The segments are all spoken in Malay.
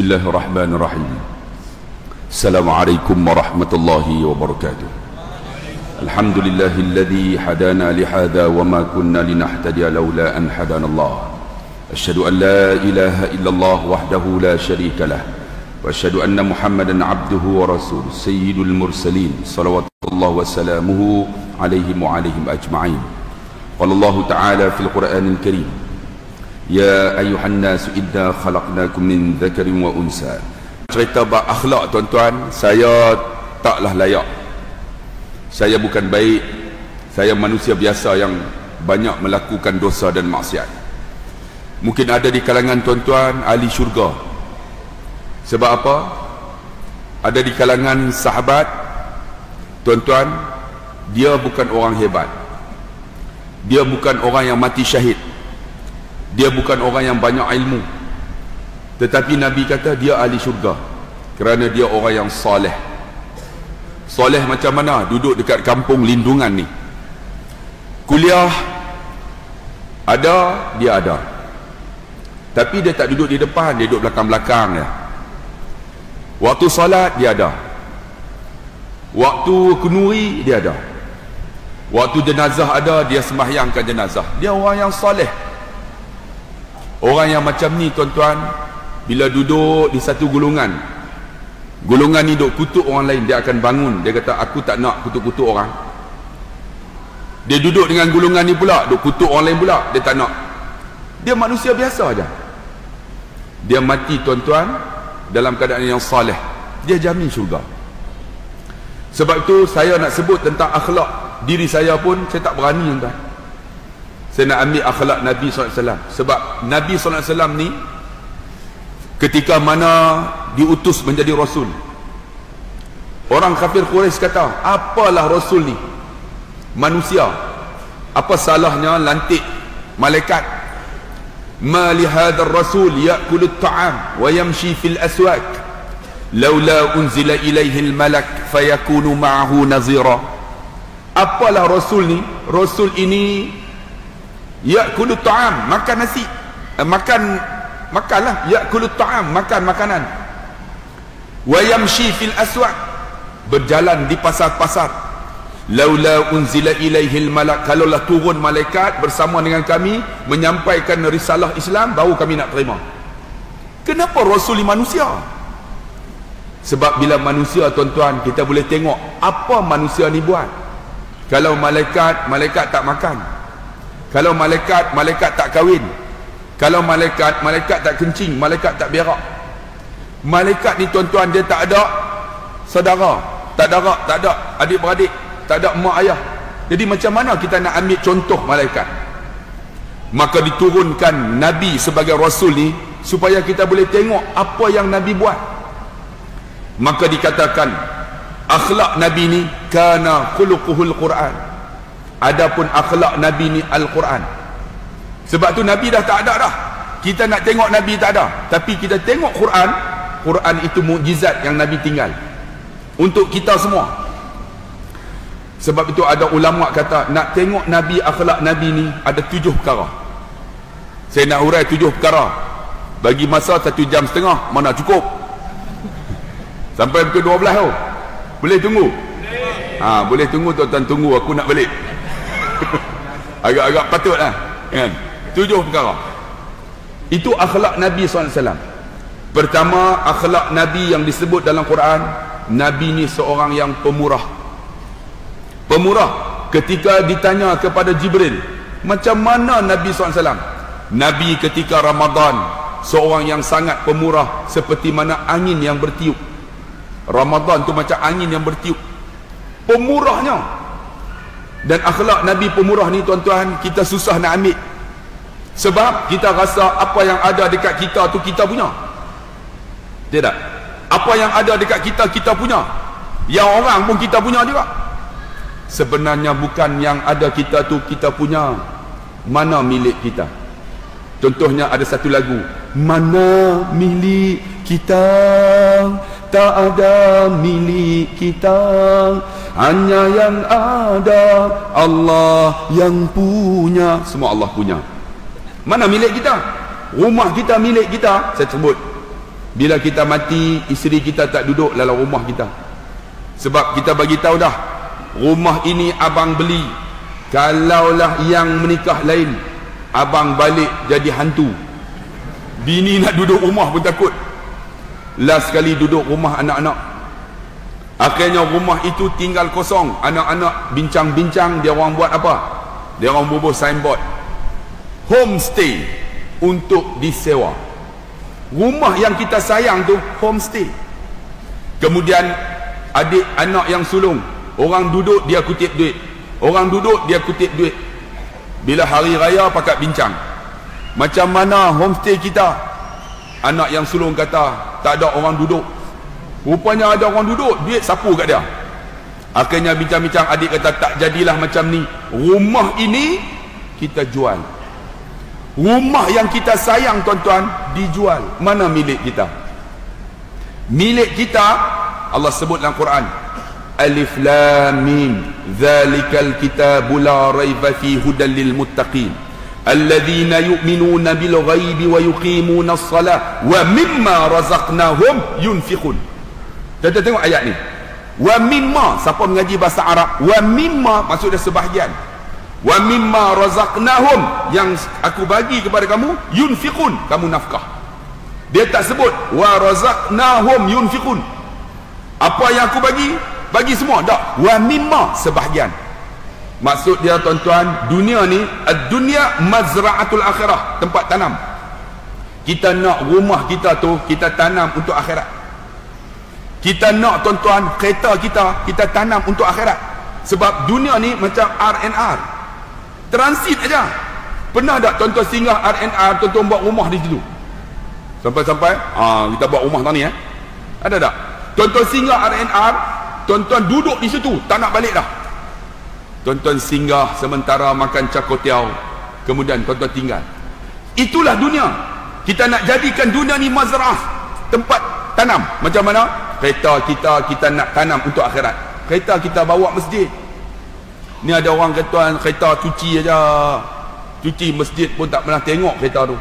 Bismillahirrahmanirrahim. Assalamualaikum warahmatullahi wabarakatuh. Alhamdulillahilladzi hadana lihada wa ma kunna linahtadiya laula an hadana Allah. Asyhadu an la ilaha illallah wahdahu la syarika lah wa asyhadu anna Muhammadan abduhu wa rasuluh sayyidul mursalin salawatullah wa salamuhu alaihi wa alaihim ajma'in. Qala Allah ta'ala fil Qur'anil Karim, ya ayuhan nasu idna khalaqnakum min dzakarin wa unsa. Cerita bab akhlak, tuan-tuan, saya taklah layak. Saya bukan baik. Saya manusia biasa yang banyak melakukan dosa dan maksiat. Mungkin ada di kalangan tuan-tuan ahli syurga. Sebab apa? Ada di kalangan sahabat, tuan-tuan, dia bukan orang hebat. Dia bukan orang yang mati syahid. Dia bukan orang yang banyak ilmu, tetapi Nabi kata dia ahli syurga kerana dia orang yang soleh. Soleh macam mana? Duduk dekat kampung lindungan ni, kuliah ada, dia ada, tapi dia tak duduk di depan, dia duduk belakang-belakang ya. Waktu salat dia ada, waktu kunuri dia ada, waktu jenazah ada, dia sembahyangkan jenazah. Dia orang yang soleh. Orang yang macam ni, tuan-tuan, bila duduk di satu golongan ni duk kutuk orang lain, dia akan bangun. Dia kata, aku tak nak kutuk-kutuk orang. Dia duduk dengan golongan ni pula, duk kutuk orang lain pula, dia tak nak. Dia manusia biasa aja. Dia mati, tuan-tuan, dalam keadaan yang saleh, dia jamin syurga. Sebab itu saya nak sebut tentang akhlak diri saya pun saya tak berani, tuan-tuan. Saya nak ambil akhlak Nabi SAW. Sebab Nabi SAW ni ketika mana diutus menjadi Rasul, orang kafir Quraisy kata, apalah Rasul ni? Manusia. Apa salahnya lantik malaikat? Ma li hadzal rasul ya'kulu at-ta'am wa yamshi fil aswaq laula unzila ilaihi al-malak fayakunu ma'ahu nazira. Apalah Rasul ni? Rasul ini ya'kulu ta'am, makan nasi, makanlah, ya'kulu ta'am, makan makanan, wa yamshi fil aswaq, berjalan di pasar-pasar. Laula unzila ilaihil malak, kalaulah turun malaikat bersama dengan kami menyampaikan risalah Islam, baru kami nak terima. Kenapa Rasul ni manusia? Sebab bila manusia, tuan-tuan, kita boleh tengok apa manusia ni buat. Kalau malaikat tak makan. Kalau malaikat tak kahwin. Kalau malaikat tak kencing, malaikat tak berak. Malaikat ni, tuan-tuan, dia tak ada saudara, tak ada adik-beradik, tak ada mak ayah. Jadi macam mana kita nak ambil contoh malaikat? Maka diturunkan Nabi sebagai Rasul ni supaya kita boleh tengok apa yang Nabi buat. Maka dikatakan akhlak Nabi ni kana khuluquhul Quran. Adapun akhlak Nabi ni Al-Quran. Sebab tu Nabi dah tak ada dah. Kita nak tengok Nabi tak ada, tapi kita tengok Quran. Quran itu mukjizat yang Nabi tinggal untuk kita semua. Sebab itu ada ulama kata, nak tengok Nabi, akhlak Nabi ni ada 7 perkara. Saya nak urai 7 perkara. Bagi masa 1 jam setengah, mana cukup. Sampai pukul 12 tu. Boleh tunggu? Boleh tunggu, tuan-tuan, tunggu, aku nak balik. Agak-agak patut lah kan? 7 perkara. Itu akhlak Nabi SAW. Pertama, akhlak Nabi yang disebut dalam Quran, Nabi ni seorang yang pemurah. Pemurah. Ketika ditanya kepada Jibril, macam mana Nabi SAW? Nabi ketika Ramadan seorang yang sangat pemurah, seperti mana angin yang bertiup. Ramadan tu macam angin yang bertiup, pemurahnya. Dan akhlak Nabi pemurah ni, tuan-tuan, kita susah nak ambil. Sebab kita rasa apa yang ada dekat kita tu kita punya. Tidak. Apa yang ada dekat kita, kita punya. Yang orang pun kita punya juga. Sebenarnya bukan yang ada kita tu kita punya. Mana milik kita? Contohnya ada satu lagu, mana milik kita, tak ada milik kita, hanya yang ada Allah yang punya. Semua Allah punya. Mana milik kita? Rumah kita milik kita. Saya sebut, Bila kita mati, isteri kita tak duduk dalam rumah kita. Sebab kita bagi tahu dah, rumah ini abang beli. Kalaulah yang menikah lain, abang balik jadi hantu. Bini nak duduk rumah pun takut. Last sekali duduk rumah anak-anak. Akhirnya rumah itu tinggal kosong. Anak-anak bincang-bincang, dia orang buat apa? Dia orang bubuh signboard, homestay untuk disewa. Rumah yang kita sayang tu homestay. Kemudian adik anak yang sulung, orang duduk dia kutip duit, orang duduk dia kutip duit. Bila hari raya pakat bincang, macam mana homestay kita? Anak yang sulung kata tak ada orang duduk. Rupanya ada orang duduk, duit sapu kat dia. Akhirnya bincang-bincang, adik kata tak jadilah macam ni, rumah ini kita jual. Rumah yang kita sayang tuan-tuan dijual. Mana milik kita? Milik kita Allah sebut dalam Quran, Alif Lam Mim, Zalikal kitabu la raiba fi hudal lil muttaqin alladzina yu'minuna bil ghaibi wa yuqimuna as-salah wa mimma razaqnahum yunfiqun. Kita tengok ayat ni. Wa mimma, siapa mengaji bahasa Arab, wa mimma maksudnya sebahagian. Wa mimma razaqnahum, yang aku bagi kepada kamu, yunfiqun, kamu nafkah. Dia tak sebut wa razaqnahum yunfiqun. Apa yang aku bagi, bagi semua. Tak, wa mimma, sebahagian. Maksud dia tuan-tuan, dunia ni ad-dunya mazra'atul akhirah, tempat tanam. Kita nak rumah kita tu kita tanam untuk akhirat. Kita nak tuan-tuan kereta kita tanam untuk akhirat. Sebab dunia ni macam R&R, transit aja. Pernah tak tuan-tuan singgah R&R, tuan-tuan buat rumah di situ? Sampai-sampai kita buat rumah tadi Ada tak? Tuan-tuan singgah R&R, tuan-tuan duduk di situ, tak nak balik dah. Tuan-tuan singgah sementara makan cakotiau, kemudian tuan-tuan tinggal. Itulah dunia. Kita nak jadikan dunia ni mazra'ah, tempat tanam. Macam mana? Kereta kita nak tanam untuk akhirat. Kereta kita bawa masjid. Ni ada orang kata kereta cuci aja, cuci masjid pun tak pernah tengok kereta tu,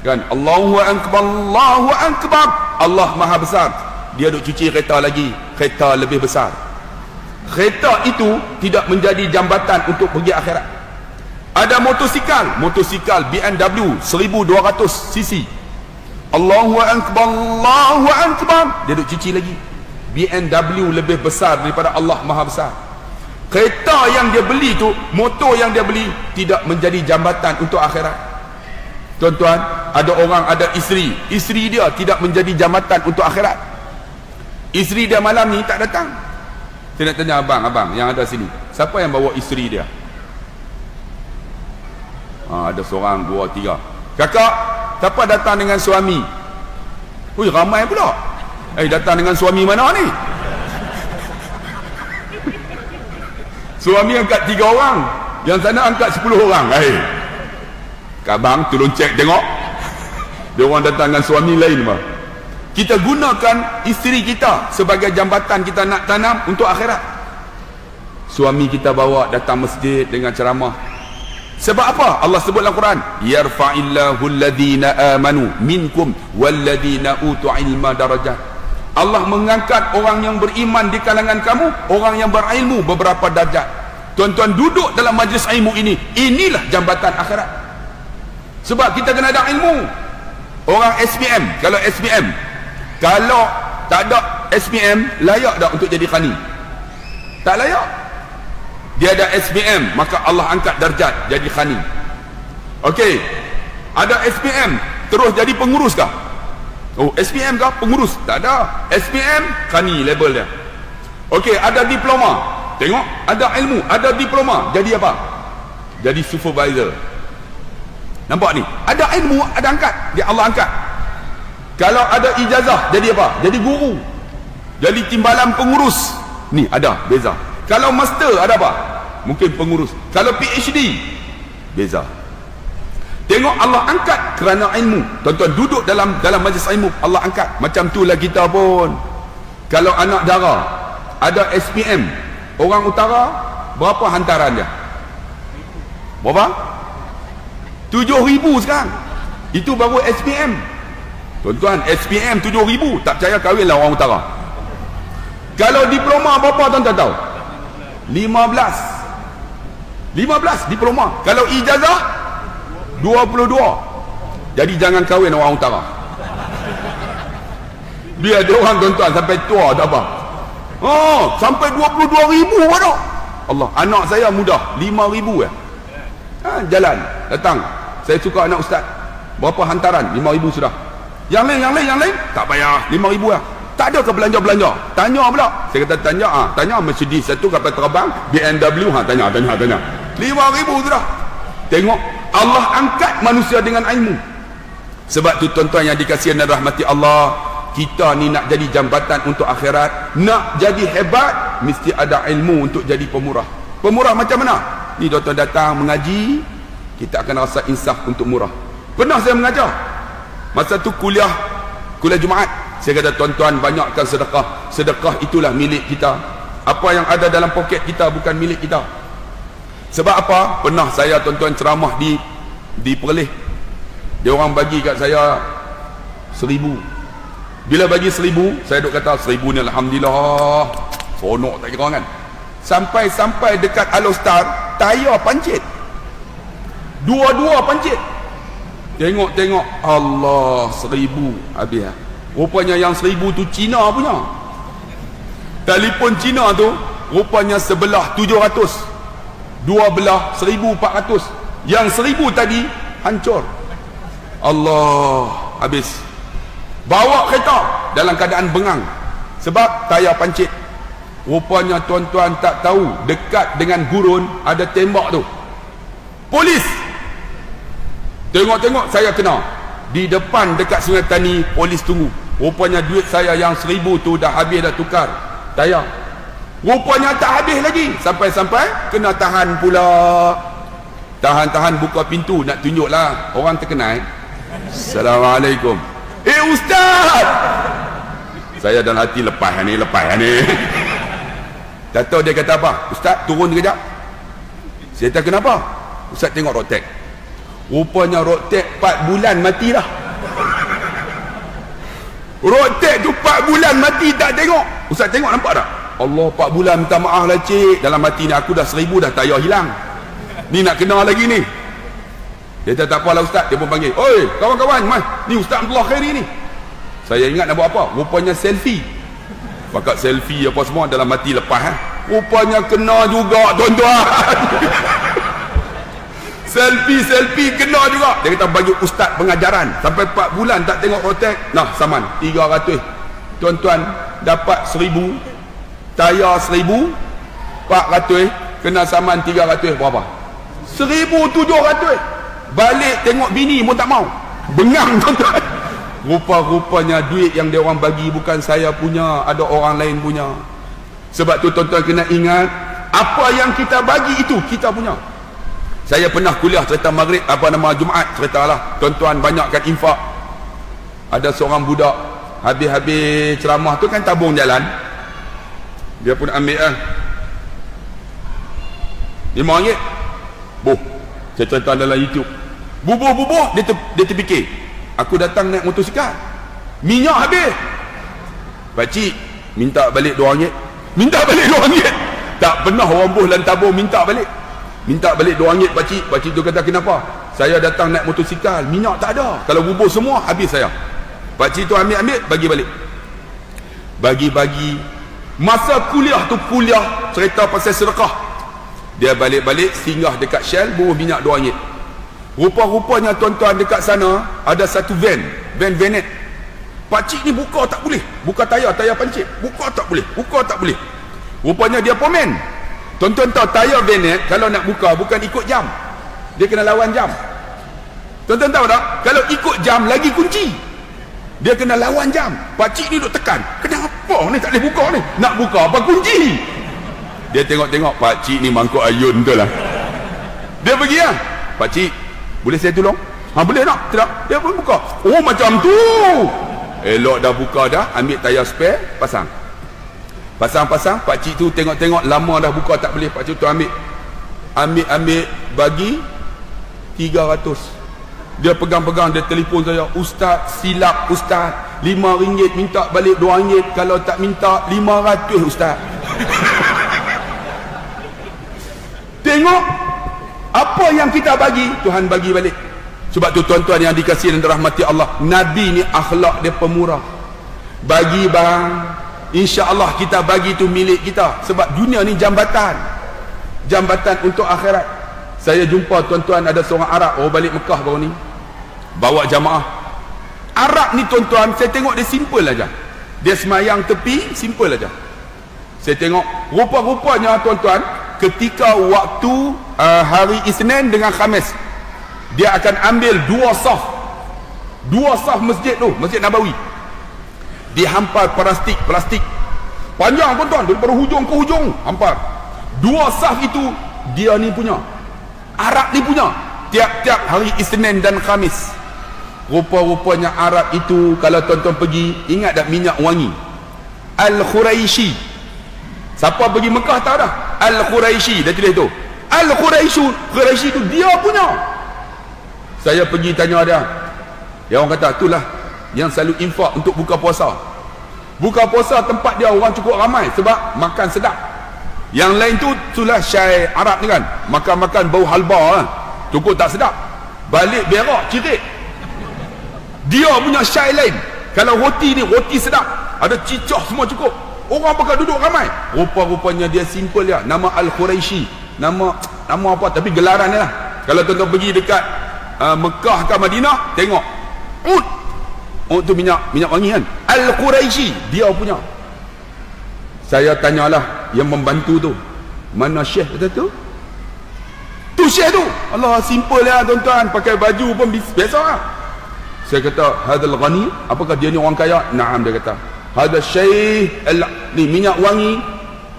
kan? Allahu akbar, Allahu akbar, Allah maha besar. Dia duk cuci kereta lagi, kereta lebih besar. Kereta itu tidak menjadi jambatan untuk pergi akhirat. Ada motosikal BMW 1200 cc. Allahu akbar, Allahu akbar, dia duk cuci lagi. BMW lebih besar daripada Allah maha besar. Kereta yang dia beli tu, motor yang dia beli, tidak menjadi jambatan untuk akhirat. Tuan-tuan, ada orang ada isteri dia tidak menjadi jambatan untuk akhirat. Isteri dia malam ni tak datang. Saya nak tanya abang yang ada sini, siapa yang bawa isteri dia? Ada seorang, dua, tiga. Kakak, siapa datang dengan suami? Ui, ramai pula. Datang dengan suami mana ni? Suami angkat 3 orang, yang sana angkat 10 orang. Abang tolong cek tengok, dia orang datang dengan suami lain mah. Kita gunakan isteri kita sebagai jambatan kita nak tanam untuk akhirat. Suami kita bawa datang masjid dengan ceramah. Sebab apa? Allah sebut dalam Quran, yarfa'illahu alladhina amanu minkum walladhina utu ilma darajat. Allah mengangkat orang yang beriman di kalangan kamu, orang yang berilmu beberapa darjat. Tuan-tuan duduk dalam majlis ilmu ini, inilah jambatan akhirat. Sebab kita kena ada ilmu. Orang SPM, kalau tak ada SPM, layak tak untuk jadi khani? Tak layak. Dia ada SPM, maka Allah angkat darjat jadi khani. Okey, ada SPM terus jadi pengurus kah? SPM kah pengurus? Tak ada. SPM khani label dia. Okey, ada diploma, tengok, ada ilmu, ada diploma, jadi apa? Jadi supervisor. Nampak ni? Ada ilmu, ada angkat, dia Allah angkat. Kalau ada ijazah, jadi apa? Jadi guru, jadi timbalan pengurus. Ni ada beza. Kalau master, ada apa? Mungkin pengurus. Kalau PhD, beza. Tengok, Allah angkat kerana ilmu. Tuan-tuan duduk dalam majlis ilmu, Allah angkat. Macam itulah kita pun. Kalau anak dara ada SPM, orang utara, berapa hantaran dia? Berapa? 7,000 sekarang. Itu baru SPM. Tuan-tuan, SPM 7,000, tak percaya kahwinlah orang utara. Kalau diploma berapa tuan-tuan tahu? 15 diploma. Kalau ijazah 22. Jadi jangan kahwin orang utara. Biar dia orang tuan-tuan sampai tua tak apa. Oh, sampai 22,000 ada. Allah, anak saya mudah 5,000 ya. Jalan, datang. Saya suka anak ustaz. Berapa hantaran? 5,000 sudah. Yang lain tak payah, 5,000 lah. Tak ada ke belanja-belanja? Tanya pula. Saya kata tanya Mercedes satu kapal terbang, BMW, tanya 5,000 sudah. Tengok, Allah angkat manusia dengan ilmu. Sebab tu tuan-tuan yang dikasihi dan rahmati Allah, kita ni nak jadi jambatan untuk akhirat, nak jadi hebat, mesti ada ilmu untuk jadi pemurah. Pemurah macam mana? Ni tuan-tuan datang mengaji, kita akan rasa insaf untuk murah. Pernah saya mengajar, masa tu kuliah Jumaat, saya kata tuan-tuan banyakkan sedekah. Sedekah itulah milik kita. Apa yang ada dalam poket kita bukan milik kita. Sebab apa? Pernah saya tuan-tuan ceramah di Perlis. Dia orang bagi kat saya 1,000. Bila bagi 1,000, saya duk kata 1,000 ni alhamdulillah. Sonok tak kira kan. Sampai dekat Alostar, tayar pancit. Dua-dua pancit. Tengok Allah, 1,000 habis. Rupanya yang 1,000 tu Cina punya. Telefon Cina tu rupanya sebelah 700, dua belah 1,400. Yang 1,000 tadi hancur. Allah, habis. Bawa kereta dalam keadaan bengang sebab tayar pancit. Rupanya tuan-tuan tak tahu, dekat dengan gurun ada tembak tu. Polis. Tengok saya kena di depan dekat Sungai Tani, polis tunggu. Rupanya duit saya yang 1,000 tu dah habis, dah tukar tayar. Rupanya tak habis lagi, sampai kena tahan pula. Tahan buka pintu nak tunjuklah orang terkenal. Assalamualaikum. Ustaz, saya dalam hati lepas ni. Tak tahu dia kata apa. Ustaz, turun sekejap. Saya kata kenapa? Ustaz tengok rotek. Rupanya rotek 4 bulan mati dah. Rotek tu 4 bulan mati tak tengok. Ustaz tengok nampak tak? Allah, 4 bulan minta maaf lah cik. Dalam hati ni aku dah 1,000 dah tayar hilang. Ni nak kena lagi ni. Dia kata tak apalah ustaz. Dia pun panggil, oi kawan-kawan, ni Ustaz Abdullah Khairi ni. Saya ingat nak buat apa? Rupanya selfie. Pakat selfie apa semua, dalam hati lepas. Rupanya kena juga tuan-tuan. Selfie kena juga. Dia kata bagi ustaz pengajaran. Sampai 4 bulan tak tengok rotek. Nah, saman 300. Tuan-tuan dapat 1,000, tayar 1,000, 400, kena saman 300 berapa? 1,700. Balik tengok bini pun tak mau. Bengang tuan-tuan. Rupa-rupanya duit yang dia orang bagi bukan saya punya, ada orang lain punya. Sebab tu tuan-tuan kena ingat, apa yang kita bagi itu kita punya. Saya pernah kuliah cerita maghrib, Jumaat, ceritalah tuan-tuan banyakkan infak. Ada seorang budak habis ceramah tu kan tabung jalan. Dia pun ambil RM5. Boh, saya cerita dalam YouTube. Bubuh dia terfikir, aku datang naik motosikal, minyak habis. Pakcik minta balik RM2. Minta balik RM2. Tak pernah orang boh dan tabung minta balik RM2 pakcik. Pakcik tu kata kenapa? Saya datang naik motosikal, minyak tak ada. Kalau bubur semua habis saya. Pakcik tu ambil bagi balik. Bagi. Masa kuliah cerita pasal sedekah. Dia balik singgah dekat Shell, buruh minyak RM2. Rupa-rupanya tuan-tuan dekat sana ada satu vanet. Pakcik ni buka tak boleh. Buka tayar pancit. Buka tak boleh. Rupanya dia pomen. Tuan-tuan tahu tayar vanet kalau nak buka bukan ikut jam. Dia kena lawan jam. Tuan-tuan tahu tak? Kalau ikut jam lagi kunci. Dia kena lawan jam. Pakcik ni duk tekan. Kenapa ni tak boleh buka ni? Nak buka apa kunci? Dia tengok pakcik ni mangkuk ayun betul lah. Dia pergi lah. Pakcik, boleh saya tolong? Boleh tak? Tidak. Dia pun buka. Oh macam tu. Elok dah buka dah. Ambil tayar spare, pasang. Pakcik tu tengok lama dah buka tak boleh. Pakcik tu ambil bagi 300. Dia pegang-pegang, dia telefon saya, "Ustaz, silap Ustaz, RM5 minta balik RM2, kalau tak minta RM500 Ustaz." Tengok apa yang kita bagi, Tuhan bagi balik. Sebab tu tuan-tuan yang dikasihi dan dirahmati Allah, Nabi ni akhlak dia pemurah. Bagi barang, insya-Allah kita bagi tu milik kita. Sebab dunia ni jambatan untuk akhirat. Saya jumpa tuan-tuan ada seorang Arab, balik Mekah baru ni, bawa jamaah. Arab ni tuan-tuan, saya tengok dia simple aja. Dia semayang tepi, simple aja. Saya tengok rupa-rupanya tuan-tuan, ketika waktu hari Isnin dengan Khamis, dia akan ambil dua saf masjid tu, Masjid Nabawi, dihampar plastik panjang tuan-tuan, daripada hujung ke hujung hampar. Dua saf itu dia ni punya, Arab ni punya, tiap-tiap hari Isnin dan Khamis. Rupa-rupanya Arab itu, kalau tuan-tuan pergi, ingat tak minyak wangi Al-Quraishi? Siapa pergi Mekah tahu dah, Al-Quraishi, dia tulis tu Al-Quraishi tu dia punya. Saya pergi tanya dia, orang kata itulah yang selalu infak untuk buka puasa. Buka puasa tempat dia orang cukup ramai sebab makan sedap. Yang lain tu itulah syai Arab ni kan, makan-makan bau halba kan, cukup tak sedap, balik berak cirit. Dia punya syai lain, kalau roti ni roti sedap, ada cicah semua cukup, orang bakal duduk ramai. Rupa-rupanya dia simple dia, nama Al-Quraishi, nama apa, tapi gelaran dia lah. Kalau tuan-tuan pergi dekat Mekah ke Madinah, tengok Ud tu minyak wangi kan, Al-Quraishi, dia punya. Saya tanyalah yang membantu tu, mana syekh kata tu syekh tu. Allah, simple lah tuan-tuan, pakai baju pun biasa lah. Saya kata, hadal ghani, apakah dia ni orang kaya? Naam, dia kata, hadal syekh ni minyak wangi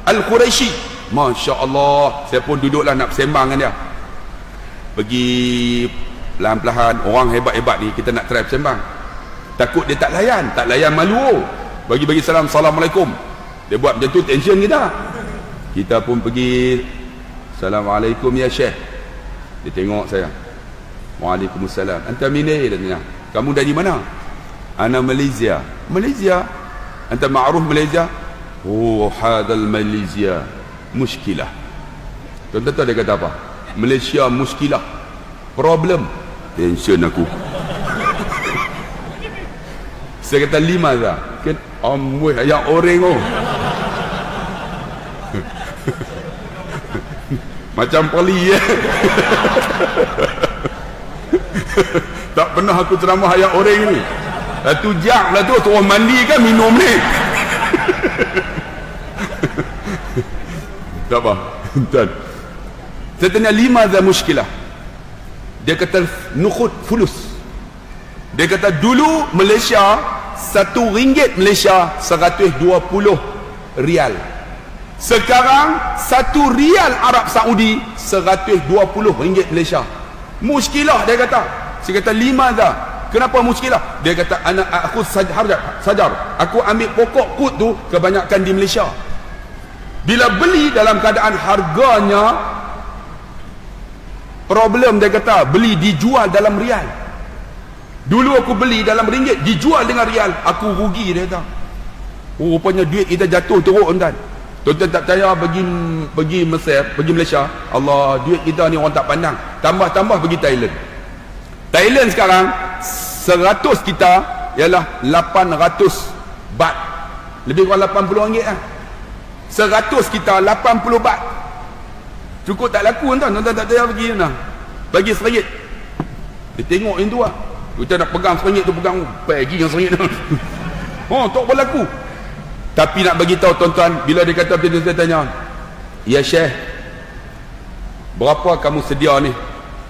Al-Quraishi. Masya Allah. Saya pun duduklah nak bersembang dengan dia. Pergi pelan-pelan, orang hebat-hebat ni kita nak try bersembang. Takut dia tak layan malu. Bagi salam, Assalamualaikum. Dia buat macam tu, tension kita. Kita pun pergi, Assalamualaikum ya Syekh. Dia tengok saya, Waalaikumsalam. Anta minai? Dia tanya, kamu dari mana? Ana Malaysia. Anta ma'ruf Malaysia? Oh, hadal Malaysia muskilah. Tuan-tuan dia kata apa? Malaysia muskilah, problem. Tension aku. Saya kata, lima dah kan, amboi ayam orang oh. Macam peli tak pernah aku ceramah ayat orang ni. Tu jak lah tu, suruh mandi kan minum ni. Tak apa tuan. Saya tanya, lima dah muskilah. Dia kata nukhud fulus. Dia kata dulu Malaysia, RM1 Malaysia 120 rial. Sekarang RM1 Arab Saudi 120 ringgit Malaysia. Muskilah, dia kata. Saya kata, lima dah. Kenapa muskilah? Dia kata, aku sajar, aku ambil pokok kut tu kebanyakan di Malaysia. Bila beli dalam keadaan harganya problem, dia kata, beli dijual dalam rial. Dulu aku beli dalam ringgit, dijual dengan rial, aku rugi, dia kata. Oh, rupanya duit kita jatuh teruk tuan. Tuan-tuan tak percaya, pergi Mesir, pergi Malaysia, Allah, duit kita ni orang tak pandang. Tambah pergi Thailand sekarang 100 kita ialah 800 baht, lebih kurang 80 ringgit lah. 100 kita 80 baht, cukup tak laku tuan. Tuan-tuan tak percaya, pergi mana, bagi RM1. Dia tengok yang tu lah, kita nak pegang RM1 tu, pegang pergi yang RM1 tu. Oh, tak berlaku. Tapi nak bagi tahu tuan-tuan, bila dia kata macam tu, saya tanya, ya Syekh, berapa kamu sedia ni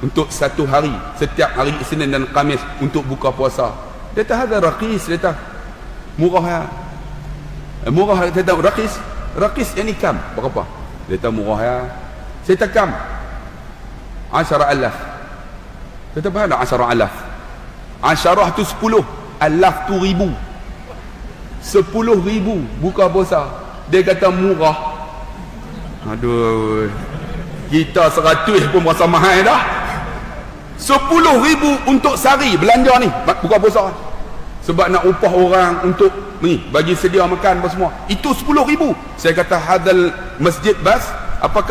untuk satu hari, setiap hari Isnin dan Khamis untuk buka puasa? Dia kata, ada rakis. Dia kata, murah ya. Murah. Dia kata, rakis yang ni kam berapa? Dia kata, murah ya. Saya kata, kam 10,000. Dia kata, mana 10,000? 10 tu 10, alaf tu 1,000. 10,000 buka puasa. Dia kata murah. Aduh, kita 100 pun rasa mahal dah. 10,000 untuk sehari belanja ni buka puasa, sebab nak upah orang untuk ni bagi sedia makan apa semua, itu 10,000. Saya kata hadal masjid bas, apakah